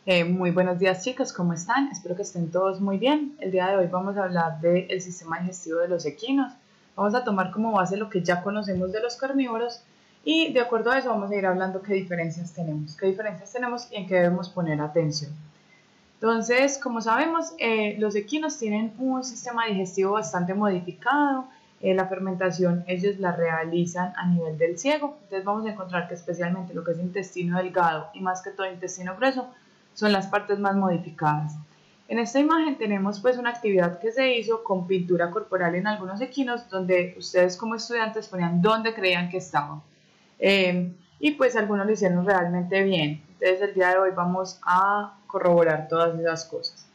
Muy buenos días chicos, ¿cómo están? Espero que estén todos muy bien. El día de hoy vamos a hablar del sistema digestivo de los equinos. Vamos a tomar como base lo que ya conocemos de los carnívoros y de acuerdo a eso vamos a ir hablando qué diferencias tenemos y en qué debemos poner atención. Entonces, como sabemos, los equinos tienen un sistema digestivo bastante modificado. La fermentación ellos la realizan a nivel del ciego. Entonces vamos a encontrar que especialmente lo que es intestino delgado y más que todo intestino grueso son las partes más modificadas. En esta imagen tenemos pues una actividad que se hizo con pintura corporal en algunos equinos donde ustedes como estudiantes ponían dónde creían que estaban. Y pues algunos lo hicieron realmente bien. Entonces el día de hoy vamos a corroborar todas esas cosas.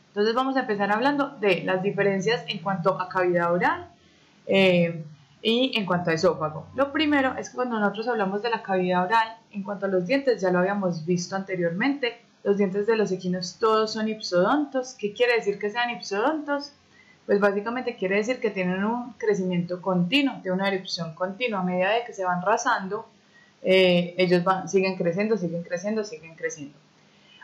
Entonces vamos a empezar hablando de las diferencias en cuanto a cavidad oral y en cuanto a esófago. Lo primero es que cuando nosotros hablamos de la cavidad oral, en cuanto a los dientes, ya lo habíamos visto anteriormente, los dientes de los equinos todos son ipsodontos. ¿Qué quiere decir que sean ipsodontos? Pues básicamente quiere decir que tienen un crecimiento continuo, de una erupción continua. A medida de que se van rasando, ellos siguen creciendo, siguen creciendo, siguen creciendo.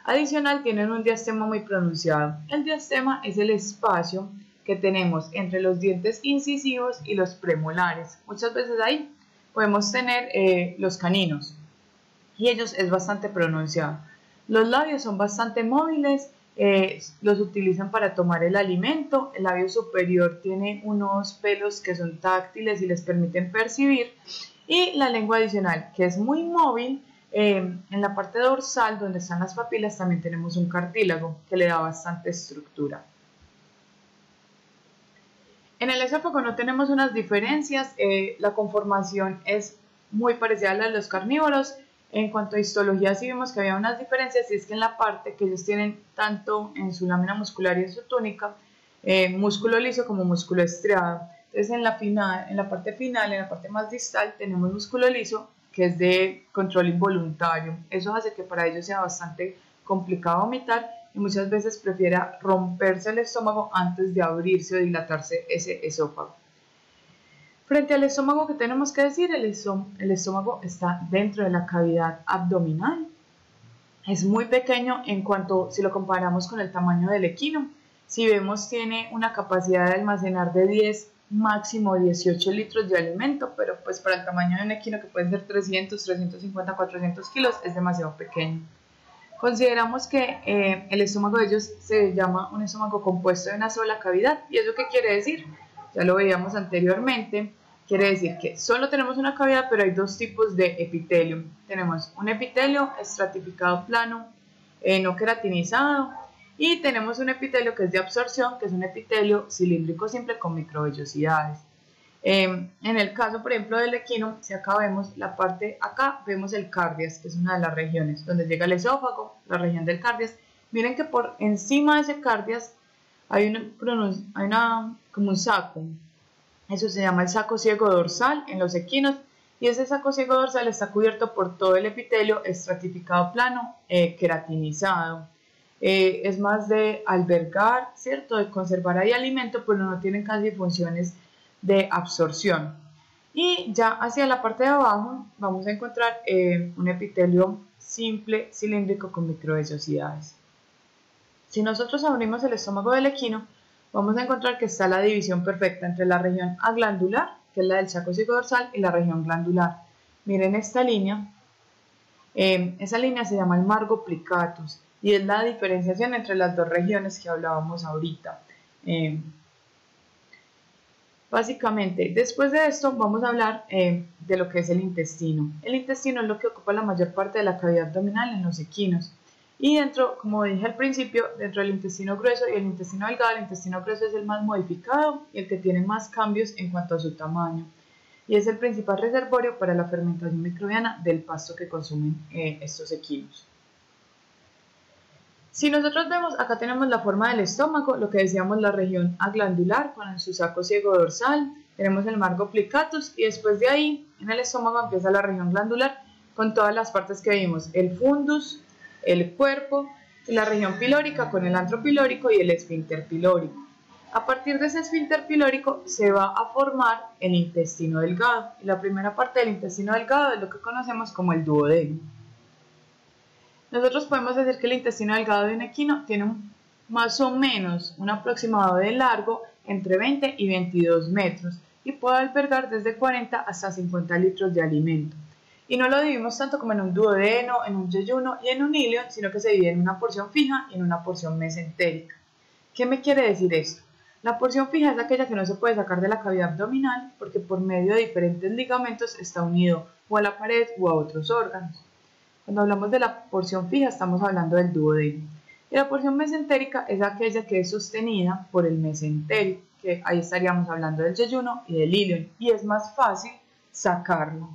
Adicional, tienen un diastema muy pronunciado. El diastema es el espacio que tenemos entre los dientes incisivos y los premolares. Muchas veces ahí podemos tener los caninos y ellos es bastante pronunciado. Los labios son bastante móviles, los utilizan para tomar el alimento. El labio superior tiene unos pelos que son táctiles y les permiten percibir. Y la lengua adicional, que es muy móvil, en la parte dorsal donde están las papilas también tenemos un cartílago que le da bastante estructura. En el esófago no tenemos unas diferencias, la conformación es muy parecida a la de los carnívoros. En cuanto a histología sí vimos que había unas diferencias y es que en la parte que ellos tienen tanto en su lámina muscular y en su túnica, músculo liso como músculo estriado. Entonces en la parte final, en la parte más distal tenemos músculo liso que es de control involuntario. Eso hace que para ellos sea bastante complicado vomitar y muchas veces prefiera romperse el estómago antes de abrirse o dilatarse ese esófago. Frente al estómago, ¿qué tenemos que decir? El estómago está dentro de la cavidad abdominal. Es muy pequeño en cuanto si lo comparamos con el tamaño del equino. Si vemos tiene una capacidad de almacenar de 10 máximo 18 litros de alimento, pero pues para el tamaño de un equino que pueden ser 300, 350, 400 kilos es demasiado pequeño. Consideramos que el estómago de ellos se llama un estómago compuesto de una sola cavidad. ¿Y eso qué quiere decir? Ya lo veíamos anteriormente. Quiere decir que solo tenemos una cavidad, pero hay dos tipos de epitelio. Tenemos un epitelio estratificado plano, no queratinizado, y tenemos un epitelio que es de absorción, que es un epitelio cilíndrico simple con microvellosidades. En el caso, por ejemplo, del equino, si acá vemos la parte, acá vemos el cardias, que es una de las regiones donde llega el esófago, la región del cardias. Miren que por encima de ese cardias hay como un saco. Eso se llama el saco ciego dorsal en los equinos y ese saco ciego dorsal está cubierto por todo el epitelio estratificado plano, queratinizado. Es más de albergar, ¿cierto? De conservar ahí alimento, pero no tienen casi funciones de absorción. Y ya hacia la parte de abajo vamos a encontrar un epitelio simple cilíndrico con microvellosidades. Si nosotros abrimos el estómago del equino, vamos a encontrar que está la división perfecta entre la región aglandular, que es la del saco cigodorsal, y la región glandular. Miren esta línea, esa línea se llama el margo plicatus y es la diferenciación entre las dos regiones que hablábamos ahorita. Básicamente, después de esto vamos a hablar de lo que es el intestino. El intestino es lo que ocupa la mayor parte de la cavidad abdominal en los equinos. Y dentro, como dije al principio, dentro del intestino grueso y el intestino delgado, el intestino grueso es el más modificado y el que tiene más cambios en cuanto a su tamaño. Y es el principal reservorio para la fermentación microbiana del pasto que consumen estos equinos. Si nosotros vemos, acá tenemos la forma del estómago, lo que decíamos la región aglandular con su saco ciego dorsal, tenemos el margo plicatus y después de ahí en el estómago empieza la región glandular con todas las partes que vimos, el fundus, el cuerpo, la región pilórica con el antro pilórico y el esfínter pilórico. A partir de ese esfínter pilórico se va a formar el intestino delgado y la primera parte del intestino delgado es lo que conocemos como el duodeno. Nosotros podemos decir que el intestino delgado de un equino tiene más o menos un aproximado de largo entre 20 y 22 metros y puede albergar desde 40 hasta 50 litros de alimento. Y no lo dividimos tanto como en un duodeno, en un yeyuno y en un ilion, sino que se divide en una porción fija y en una porción mesentérica. ¿Qué me quiere decir esto? La porción fija es aquella que no se puede sacar de la cavidad abdominal porque por medio de diferentes ligamentos está unido o a la pared o a otros órganos. Cuando hablamos de la porción fija estamos hablando del duodeno. Y la porción mesentérica es aquella que es sostenida por el mesenterio, que ahí estaríamos hablando del yeyuno y del ilion, y es más fácil sacarlo.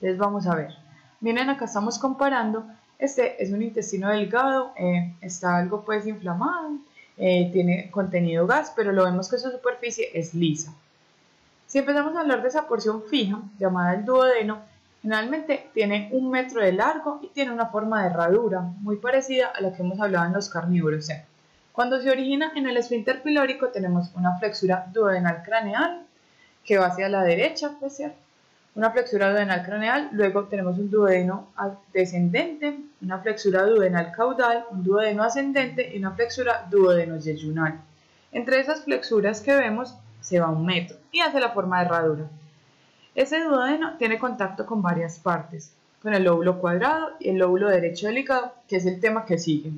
Entonces vamos a ver. Miren, acá estamos comparando. Este es un intestino delgado, está algo pues inflamado, tiene contenido gas, pero lo vemos que su superficie es lisa. Si empezamos a hablar de esa porción fija, llamada el duodeno, generalmente tiene 1 metro de largo y tiene una forma de herradura, muy parecida a la que hemos hablado en los carnívoros. Cuando se origina en el esfínter pilórico tenemos una flexura duodenal craneal que va hacia la derecha, pues, ¿cierto? Una flexura duodenal craneal, luego tenemos un duodeno descendente, una flexura duodenal caudal, un duodeno ascendente y una flexura duodeno-yeyunal. Entre esas flexuras que vemos se va 1 metro y hace la forma de herradura. Ese duodeno tiene contacto con varias partes, con el lóbulo cuadrado y el lóbulo derecho del hígado, que es el tema que sigue,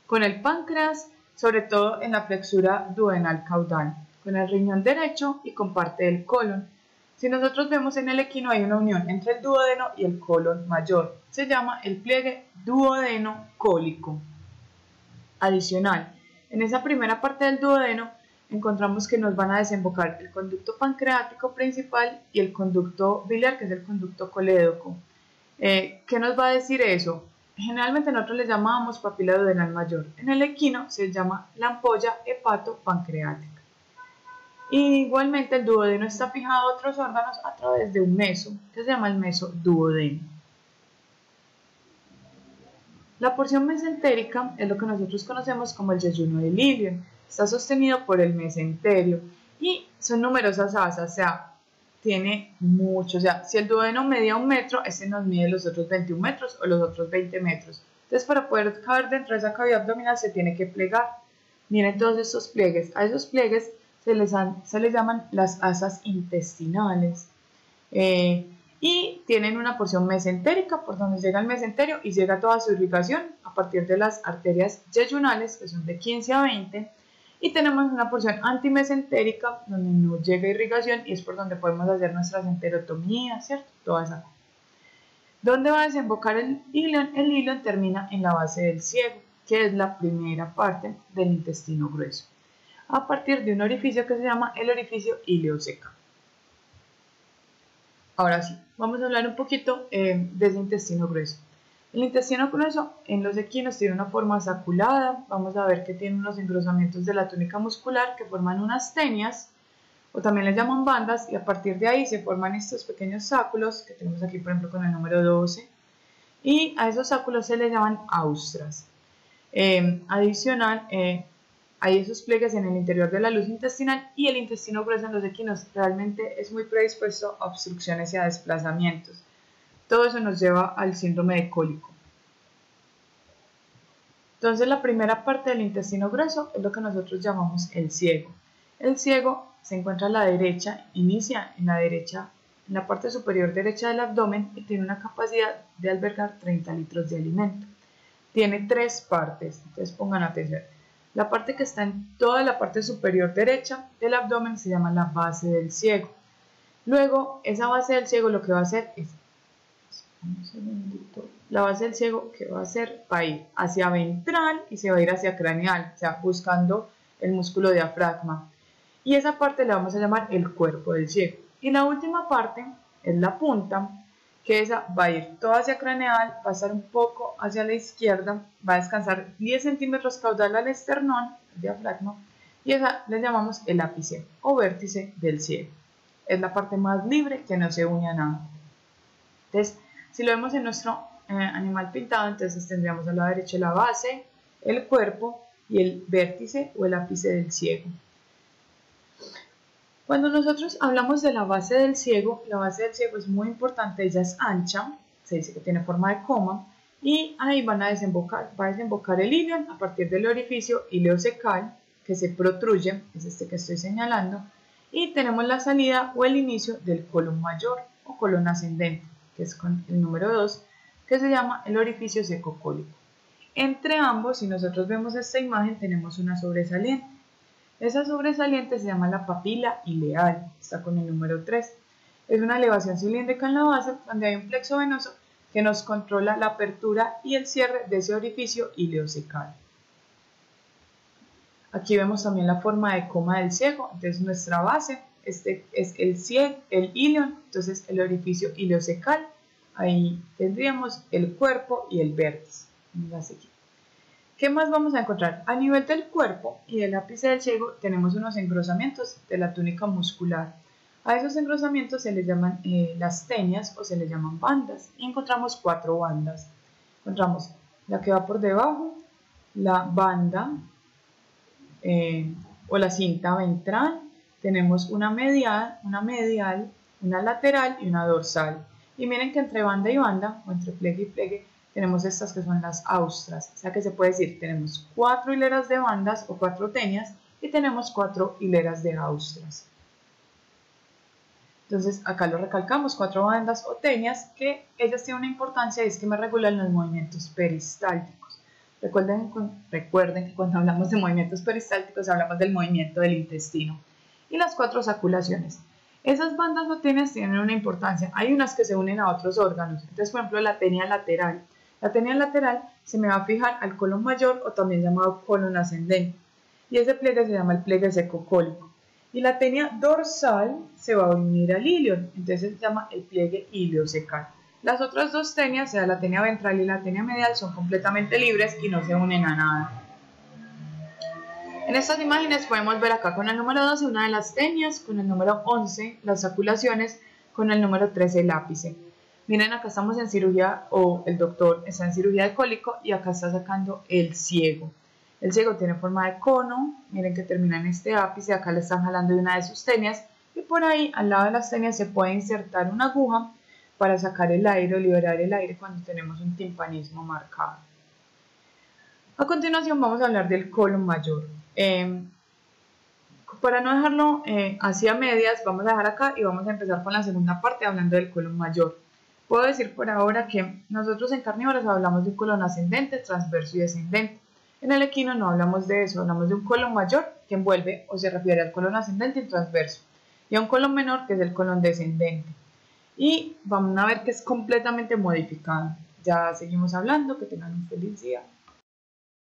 con el páncreas, sobre todo en la flexura duodenal caudal, con el riñón derecho y con parte del colon. Si nosotros vemos en el equino hay una unión entre el duodeno y el colon mayor, se llama el pliegue duodeno-cólico. Adicional, en esa primera parte del duodeno encontramos que nos van a desembocar el conducto pancreático principal y el conducto biliar, que es el conducto colédoco. ¿Qué nos va a decir eso? Generalmente nosotros le llamamos papila duodenal mayor. En el equino se llama la ampolla hepatopancreática. Igualmente el duodeno está fijado a otros órganos a través de un meso, que se llama el meso duodeno. La porción mesentérica es lo que nosotros conocemos como el yeyuno del ilion. Está sostenido por el mesenterio y son numerosas asas, o sea, tiene mucho, o sea, si el duodeno medía 1 metro, este nos mide los otros 21 metros o los otros 20 metros. Entonces, para poder caber dentro de esa cavidad abdominal se tiene que plegar. Miren todos estos pliegues. A esos pliegues se les llaman las asas intestinales. Y tienen una porción mesentérica por donde llega el mesenterio y llega toda su irrigación a partir de las arterias yeyunales, que son de 15 a 20, y tenemos una porción antimesentérica donde no llega irrigación y es por donde podemos hacer nuestras enterotomías, ¿cierto? Toda esa cosa. ¿Dónde va a desembocar el ilion? El ilion termina en la base del ciego, que es la primera parte del intestino grueso, a partir de un orificio que se llama el orificio ileocecal. Ahora sí, vamos a hablar un poquito de ese intestino grueso. El intestino grueso en los equinos tiene una forma saculada. Vamos a ver que tiene unos engrosamientos de la túnica muscular que forman unas tenias, o también les llaman bandas, y a partir de ahí se forman estos pequeños sáculos que tenemos aquí, por ejemplo, con el número 12, y a esos sáculos se les llaman austras. Adicional, hay esos pliegues en el interior de la luz intestinal, y el intestino grueso en los equinos realmente es muy predispuesto a obstrucciones y a desplazamientos. Todo eso nos lleva al síndrome de cólico. Entonces, la primera parte del intestino grueso es lo que nosotros llamamos el ciego. El ciego se encuentra a la derecha, inicia en la derecha, en la parte superior derecha del abdomen, y tiene una capacidad de albergar 30 litros de alimento. Tiene 3 partes, entonces pongan atención. La parte que está en toda la parte superior derecha del abdomen se llama la base del ciego. Luego, esa base del ciego lo que va a hacer es, la base del ciego que va a hacer va a ir hacia ventral y se va a ir hacia craneal, o sea, buscando el músculo diafragma. Y esa parte la vamos a llamar el cuerpo del ciego. Y la última parte es la punta, que esa va a ir toda hacia craneal, va a estar un poco hacia la izquierda, va a descansar 10 centímetros caudal al esternón, el diafragma, y esa le llamamos el ápice o vértice del ciego. Es la parte más libre que no se une a nada. Entonces, si lo vemos en nuestro animal pintado, entonces tendríamos a la derecha la base, el cuerpo y el vértice o el ápice del ciego. Cuando nosotros hablamos de la base del ciego es muy importante, ella es ancha, se dice que tiene forma de coma, y ahí va a desembocar el ilion a partir del orificio ileocecal que se protruye, es este que estoy señalando, y tenemos la salida o el inicio del colon mayor o colon ascendente, que es con el número 2, que se llama el orificio secocólico. Entre ambos, si nosotros vemos esta imagen, tenemos una sobresaliente. Esa sobresaliente se llama la papila ileal, está con el número 3. Es una elevación cilíndrica en la base donde hay un plexo venoso que nos controla la apertura y el cierre de ese orificio ileocecal. Aquí vemos también la forma de coma del ciego. Entonces nuestra base, este es el ilion, entonces el orificio ileocecal. Ahí tendríamos el cuerpo y el vértice. Vamos a seguir. ¿Qué más vamos a encontrar? A nivel del cuerpo y del ápice del ciego tenemos unos engrosamientos de la túnica muscular. A esos engrosamientos se les llaman las tenias o se les llaman bandas. Y encontramos 4 bandas. Encontramos la que va por debajo, la banda o la cinta ventral. Tenemos una medial, una lateral y una dorsal. Y miren que entre banda y banda, o entre pliegue y pliegue, tenemos estas que son las austras. O sea que se puede decir, tenemos 4 hileras de bandas o 4 tenias y tenemos 4 hileras de austras. Entonces acá lo recalcamos, 4 bandas o tenias, que ellas tienen una importancia y es que me regulan los movimientos peristálticos. Recuerden que cuando hablamos de movimientos peristálticos hablamos del movimiento del intestino. Y las 4 saculaciones. Esas bandas o tenias tienen una importancia. Hay unas que se unen a otros órganos. Entonces, por ejemplo, la tenia lateral. La tenia lateral se me va a fijar al colon mayor o también llamado colon ascendente. Y ese pliegue se llama el pliegue secocólico. Y la tenia dorsal se va a unir al ilion. Entonces se llama el pliegue ileocecal. Las otras 2 tenias, o sea, la tenia ventral y la tenia medial, son completamente libres y no se unen a nada. En estas imágenes podemos ver acá con el número 12 una de las tenias, con el número 11 las saculaciones, con el número 13 el ápice. Miren, acá estamos en cirugía, o el doctor está en cirugía de cólico y acá está sacando el ciego. El ciego tiene forma de cono, miren que termina en este ápice, acá le están jalando de una de sus tenias y por ahí al lado de las tenias se puede insertar una aguja para sacar el aire o liberar el aire cuando tenemos un timpanismo marcado. A continuación vamos a hablar del colon mayor. Para no dejarlo así a medias, vamos a dejar acá y vamos a empezar con la segunda parte hablando del colon mayor. Puedo decir por ahora que nosotros en carnívoros hablamos de un colon ascendente, transverso y descendente. En el equino no hablamos de eso, hablamos de un colon mayor que envuelve o se refiere al colon ascendente y transverso, y a un colon menor que es el colon descendente. Y vamos a ver que es completamente modificado. Ya seguimos hablando, que tengan un feliz día.